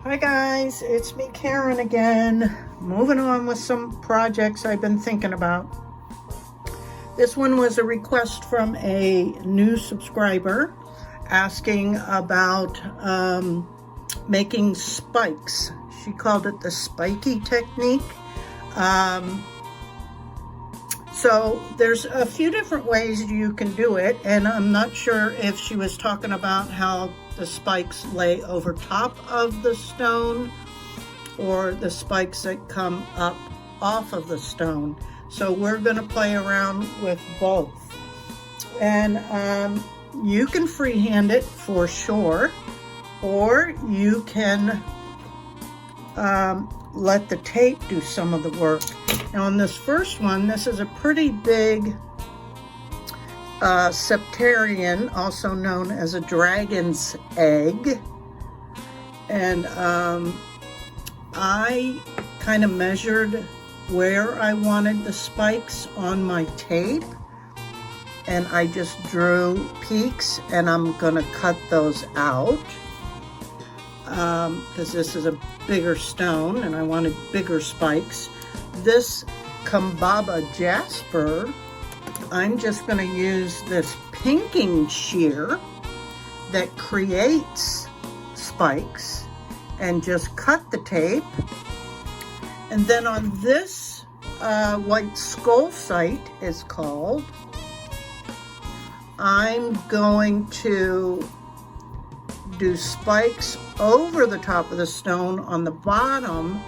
Hi guys, it's me Karen again, moving on with some projects I've been thinking about. This one was a request from a new subscriber asking about making spikes. She called it the spiky technique. So there's a few different ways you can do it, and I'm not sure if she was talking about how the spikes lay over top of the stone or the spikes that come up off of the stone. So we're going to play around with both. And you can freehand it for sure, or you can let the tape do some of the work. Now on this first one, this is a pretty big septarian, also known as a dragon's egg. And I kind of measured where I wanted the spikes on my tape, and I just drew peaks, and I'm gonna cut those out because this is a bigger stone and I wanted bigger spikes. This Kambaba jasper, I'm just going to use this pinking shear that creates spikes and just cut the tape. And then on this white skull site is called, I'm going to do spikes over the top of the stone on the bottom,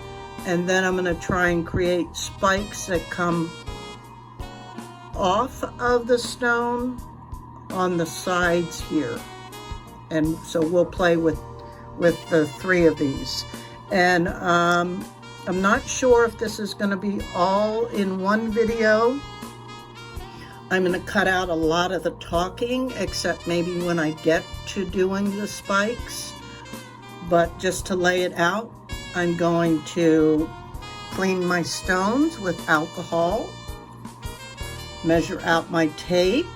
and then I'm going to try and create spikes that come off of the stone on the sides here. And so we'll play with the three of these. And I'm not sure if this is going to be all in one video. I'm going to cut out a lot of the talking, except maybe when I get to doing the spikes. But just to lay it out, I'm going to clean my stones with alcohol, measure out my tape,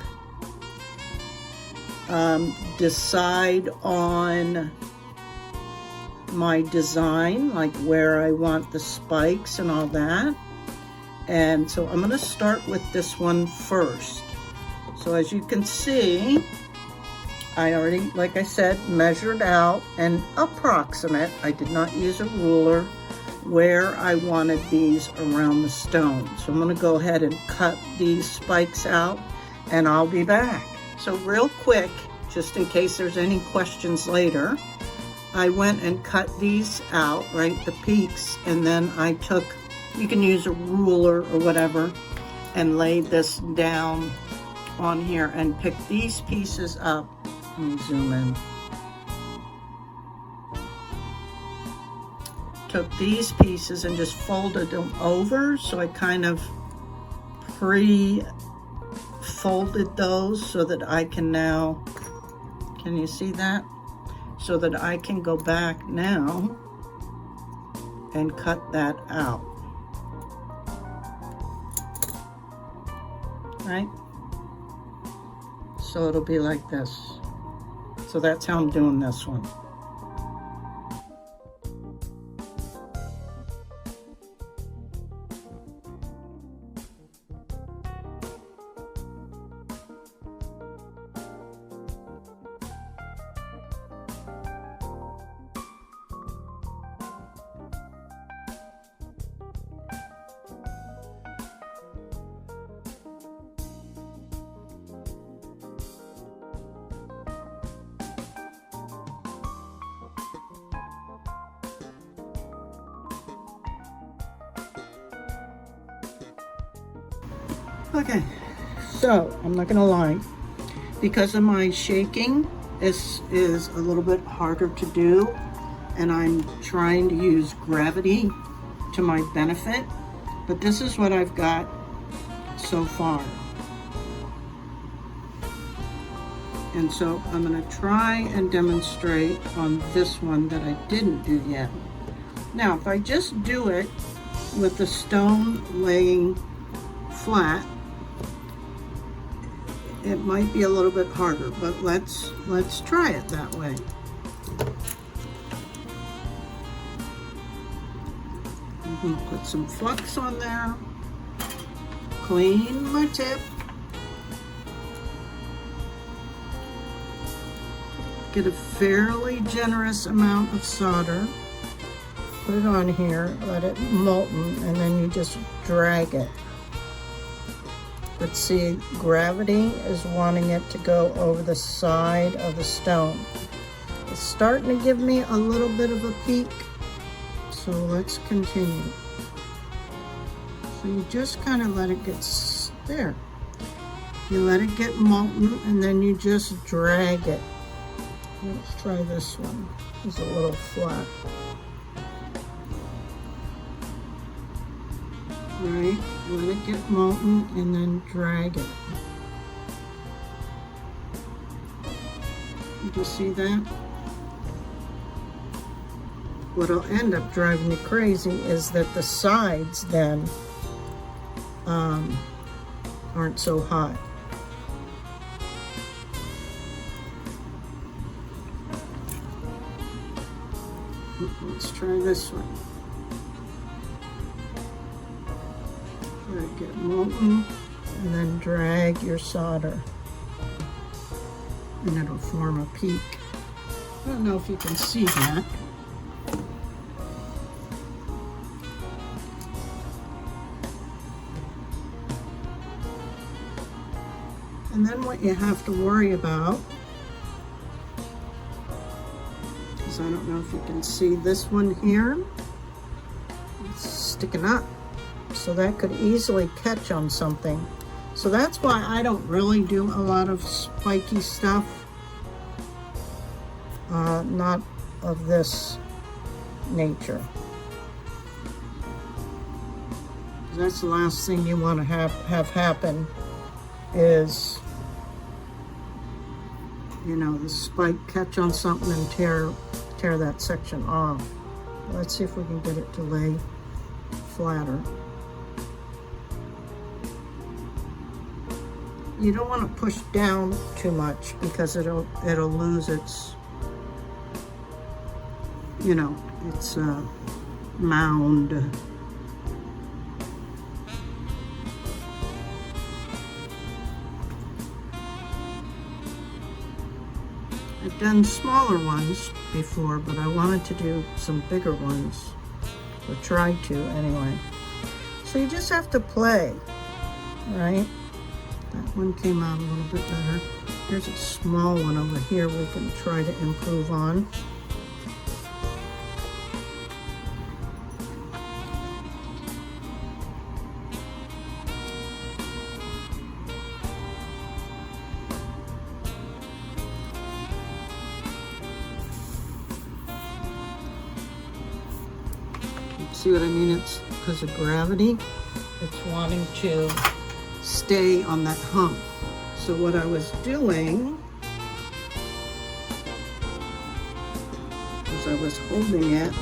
decide on my design, like where I want the spikes and all that. And so I'm going to start with this one first. So as you can see, I already, like I said, measured out and approximate, I did not use a ruler, where I wanted these around the stone. So I'm going to go ahead and cut these spikes out, and I'll be back. So real quick, just in case there's any questions later, I went and cut these out, right, the peaks, and then I took, you can use a ruler or whatever, and laid this down on here and picked these pieces up. Let me zoom in. Took these pieces and just folded them over, so I kind of pre-folded those so that I can now, can you see that? So that I can go back now and cut that out. Right? So it'll be like this. So that's how I'm doing this one. Okay, so I'm not gonna lie, because of my shaking, this is a little bit harder to do, and I'm trying to use gravity to my benefit, but this is what I've got so far. And so I'm gonna try and demonstrate on this one that I didn't do yet. Now, if I just do it with the stone laying flat, it might be a little bit harder, but let's try it that way. I'm gonna put some flux on there. Clean my tip. Get a fairly generous amount of solder. Put it on here, let it molten, and then you just drag it. But see, gravity is wanting it to go over the side of the stone. It's starting to give me a little bit of a peak, so let's continue. So you just kind of let it get there. You let it get molten, and then you just drag it. Let's try this one. It's a little flat. Right, let it get molten and then drag it. You see that? What'll end up driving you crazy is that the sides then aren't so hot. Let's try this one. Let it get molten and then drag your solder and it'll form a peak. I don't know if you can see that. And then what you have to worry about is, I don't know if you can see this one here, it's sticking up. So that could easily catch on something. So that's why I don't really do a lot of spiky stuff. Not of this nature. That's the last thing you want to have happen is, you know, the spike catch on something and tear that section off. Let's see if we can get it to lay flatter. You don't want to push down too much because it'll lose its, you know, its mound. I've done smaller ones before, but I wanted to do some bigger ones, or tried to anyway. So you just have to play, right? That one came out a little bit better. There's a small one over here we can try to improve on. See what I mean? It's because of gravity. It's wanting to stay on that hump. So what I was doing is I was holding it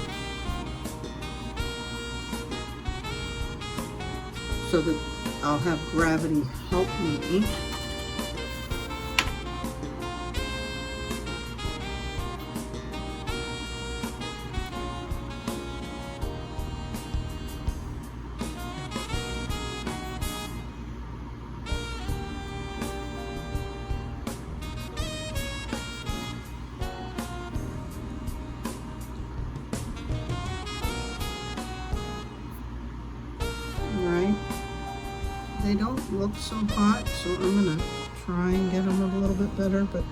so that I'll have gravity help me. They don't look so hot, so I'm gonna try and get them a little bit better, but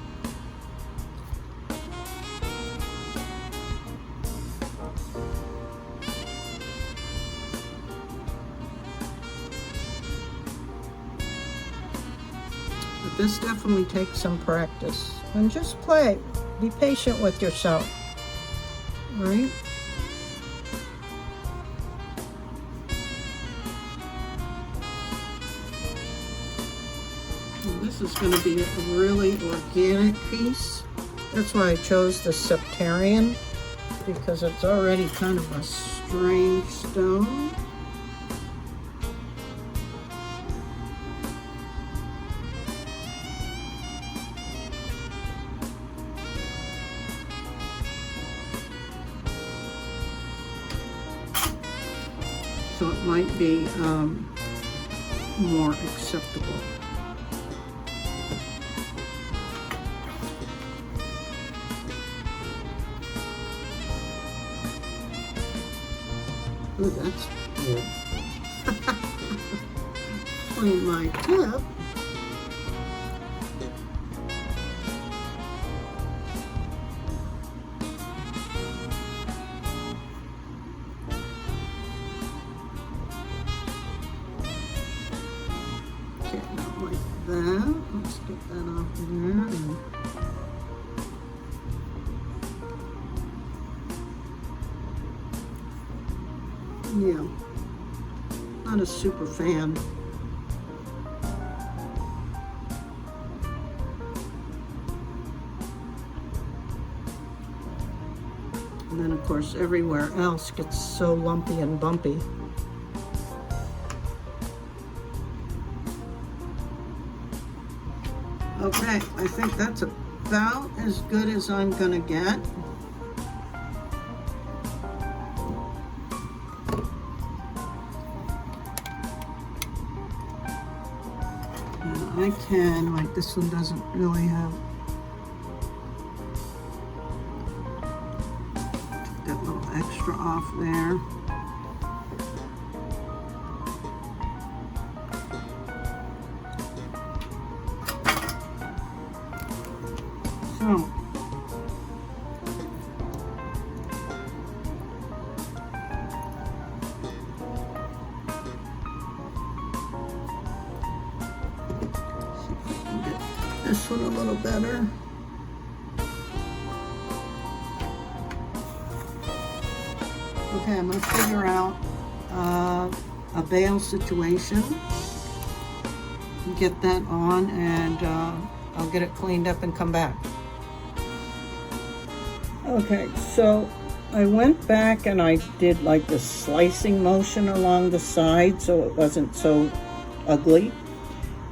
this definitely takes some practice. And just play. Be patient with yourself, right? This is going to be a really organic piece. That's why I chose the septarian, because it's already kind of a strange stone. so it might be more acceptable. Ooh, that's weird. Clean my tip. Okay, not like that. Let's get that off there. Yeah, not a super fan. And then of course everywhere else gets so lumpy and bumpy. Okay, I think that's about as good as I'm gonna get. I can, like this one doesn't really have, take that little extra off there. So, this one a little better. Okay, I'm going to figure out a bail situation. Get that on, and I'll get it cleaned up and come back. Okay, so I went back and I did like the slicing motion along the side so it wasn't so ugly,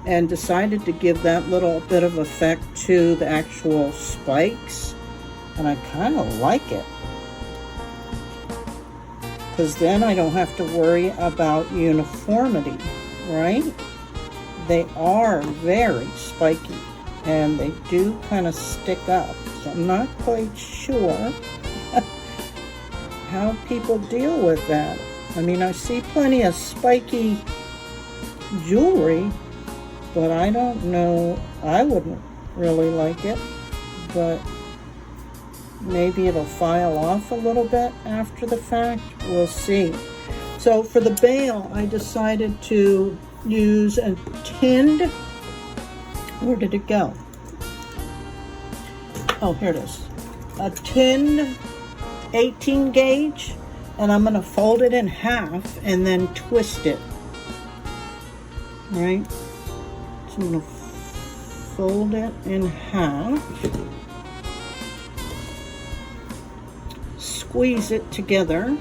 and decided to give that little bit of effect to the actual spikes, and I kind of like it because then I don't have to worry about uniformity, right? They are very spiky and they do kind of stick up, so I'm not quite sure how people deal with that. I mean, I see plenty of spiky jewelry, but I don't know, I wouldn't really like it, but maybe it'll file off a little bit after the fact. We'll see. So for the bail, I decided to use a tinned, where did it go? Oh, here it is. A tinned 18 gauge, and I'm going to fold it in half and then twist it, right? So I'm going to fold it in half, squeeze it together,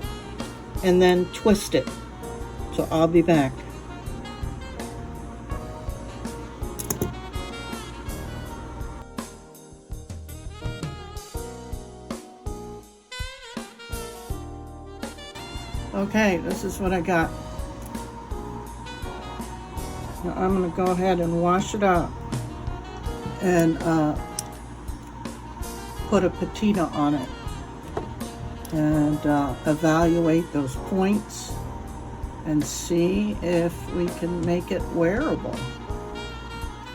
and then twist it. So I'll be back. Okay, this is what I got. Now I'm going to go ahead and wash it up and put a patina on it and evaluate those points and see if we can make it wearable.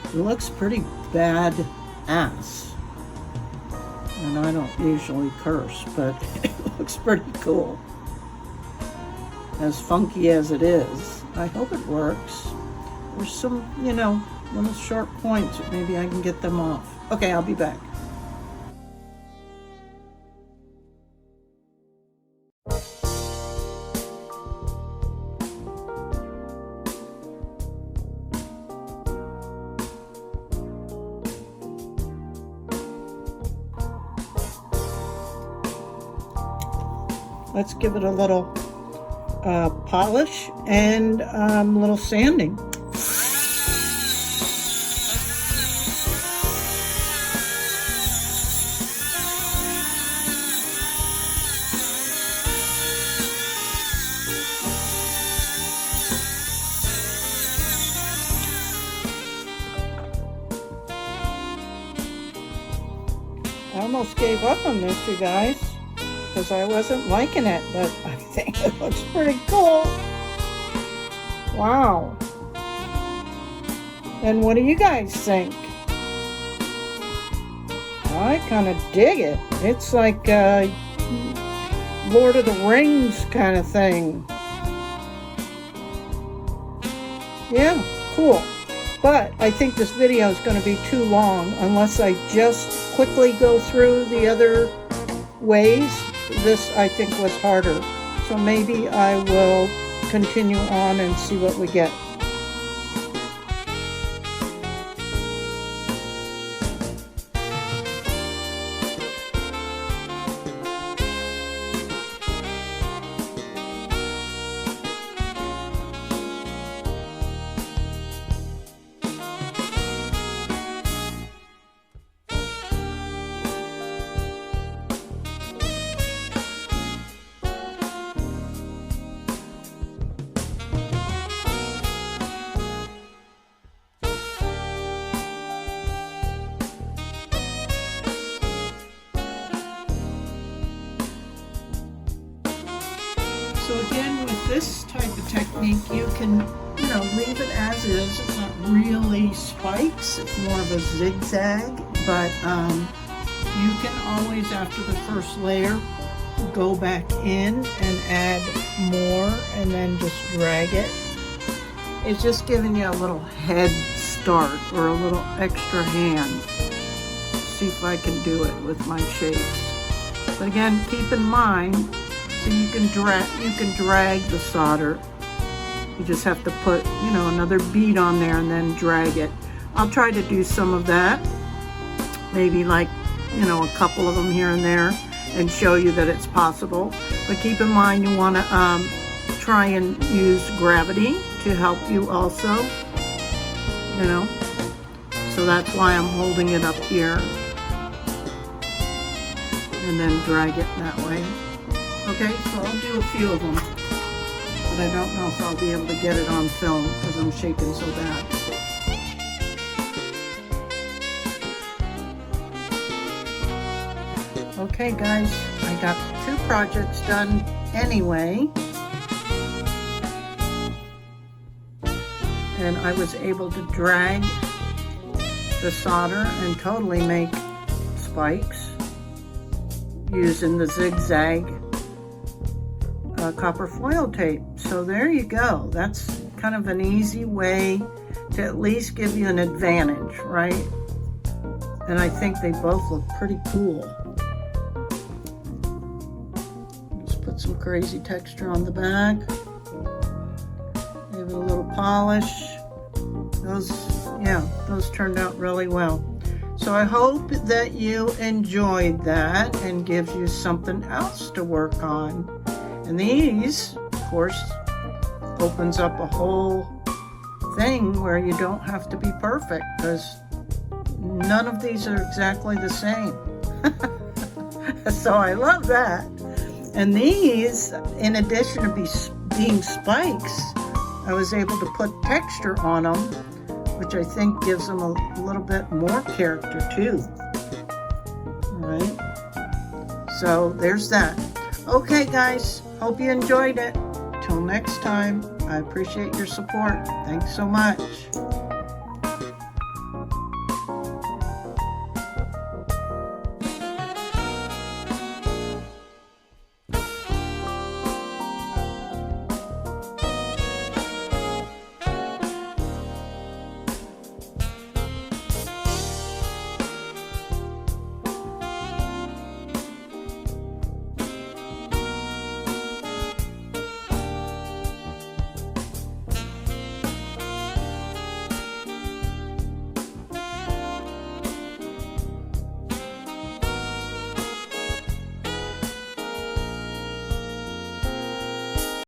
It looks pretty bad ass, and I don't usually curse, but it looks pretty cool. As funky as it is, I hope it works. There's some, you know, little sharp points. Maybe I can get them off. Okay, I'll be back. Let's give it a little polish and a little sanding. I almost gave up on this, you guys, because I wasn't liking it, but I think it looks pretty cool. Wow. And what do you guys think? I kind of dig it. It's like a Lord of the Rings kind of thing. Yeah, cool. But I think this video is going to be too long unless I just quickly go through the other ways. This, I think, was harder. So maybe I will continue on and see what we get. So again, with this type of technique, you can, leave it as is. It's not really spikes, it's more of a zigzag, but you can always, after the first layer, go back in and add more and then just drag it. It's just giving you a little head start or a little extra hand. See if I can do it with my shapes. But again, keep in mind, so you can drag the solder. You just have to put, another bead on there and then drag it. I'll try to do some of that. Maybe like, a couple of them here and there and show you that it's possible. But keep in mind you want to try and use gravity to help you also, So that's why I'm holding it up here. And then drag it that way. Okay, so I'll do a few of them, but I don't know if I'll be able to get it on film because I'm shaking so bad. Okay guys, I got 2 projects done anyway, and I was able to drag the solder and totally make spikes using the zigzag copper foil tape. So there you go. That's kind of an easy way to at least give you an advantage, right? And I think they both look pretty cool. Just put some crazy texture on the back. Give it a little polish. Those turned out really well. So I hope that you enjoyed that and gives you something else to work on. And these, of course, opens up a whole thing where you don't have to be perfect, because none of these are exactly the same. So I love that. And these, in addition to being spikes, I was able to put texture on them, which I think gives them a little bit more character too. All right. So there's that. Okay guys, hope you enjoyed it. Till next time, I appreciate your support. Thanks so much.